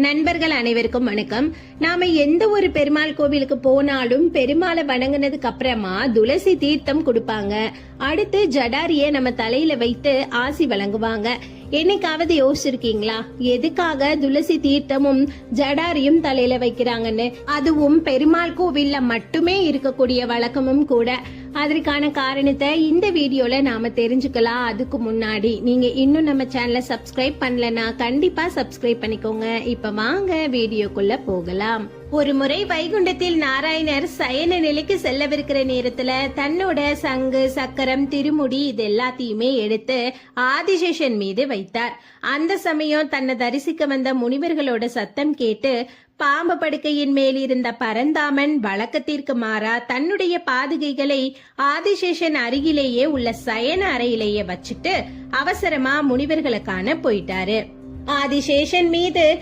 நண்பர்கள் அனைவருக்கும் வணக்கம். நாம எந்த ஒரு பெருமாள் கோவிலுக்கு போனாலும் பெருமாளை வணங்கினதுக்கு அப்புறமா துளசி தீர்த்தம் கொடுப்பாங்க. அடுத்து ஜடாரிய நம்ம தலையில வைத்து ஆசி வழங்குவாங்க. என்னைக்காவது யோசிச்சிருக்கீங்களா எதுக்காக துளசி தீர்த்தமும் ஜடாரியும் தலையில வைக்கிறாங்கன்னு? அதுவும் பெருமாள் கோவில்ல மட்டுமே இருக்கக்கூடிய வழக்கமும் கூட. அதற்கான காரணத்தை இந்த வீடியோல நாம தெரிஞ்சுக்கலாம். அதுக்கு முன்னாடி நீங்க இன்னும் நம்ம சேனலை சப்ஸ்கிரைப் பண்ணலனா கண்டிப்பா சப்ஸ்கிரைப் பண்ணிக்கோங்க. இப்ப வாங்க வீடியோக்குள்ள போகலாம். ஒரு முறை வைகுண்டத்தில் நாராயணர் சயன நிலைக்கு செல்லவிருக்கிற நேரத்துல தன்னோட சங்கு சக்கரம் திருமுடி இது எல்லாத்தையுமே எடுத்து ஆதிசேஷன் மீது வைத்தார். அந்த சமயம் தன்னை தரிசிக்க வந்த முனிவர்களோட சத்தம் கேட்டு பாம்பு படுக்கையின் மேல் இருந்த பரந்தாமன் வழக்கத்திற்கு மாறா தன்னுடைய பாதுகைகளை ஆதிசேஷன் அருகிலேயே உள்ள சயன அறையிலேயே வச்சுட்டு அவசரமா முனிவர்களை காண போயிட்டாரு. ஆதிசேஷன் மீது